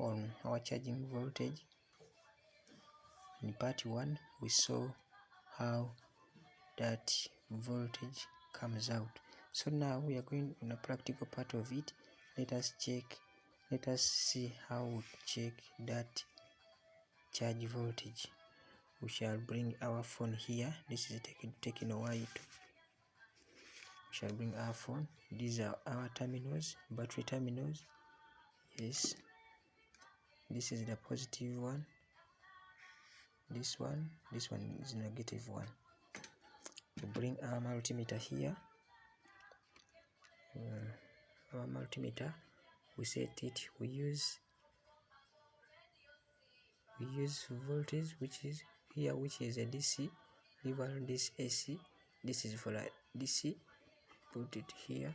on our charging voltage. In part 1 we saw how that voltage comes out. So now we are going on a practical part of it. Let us see how we check that charge voltage. We shall bring our phone here. This is taking a while. We shall bring our phone. These are our terminals, battery terminals. Yes, this is the positive one. This one is negative one. We bring our multimeter here. Our multimeter, we set it. We use voltage, which is here, which is a DC. Leave on this AC. This is for a DC. Put it here.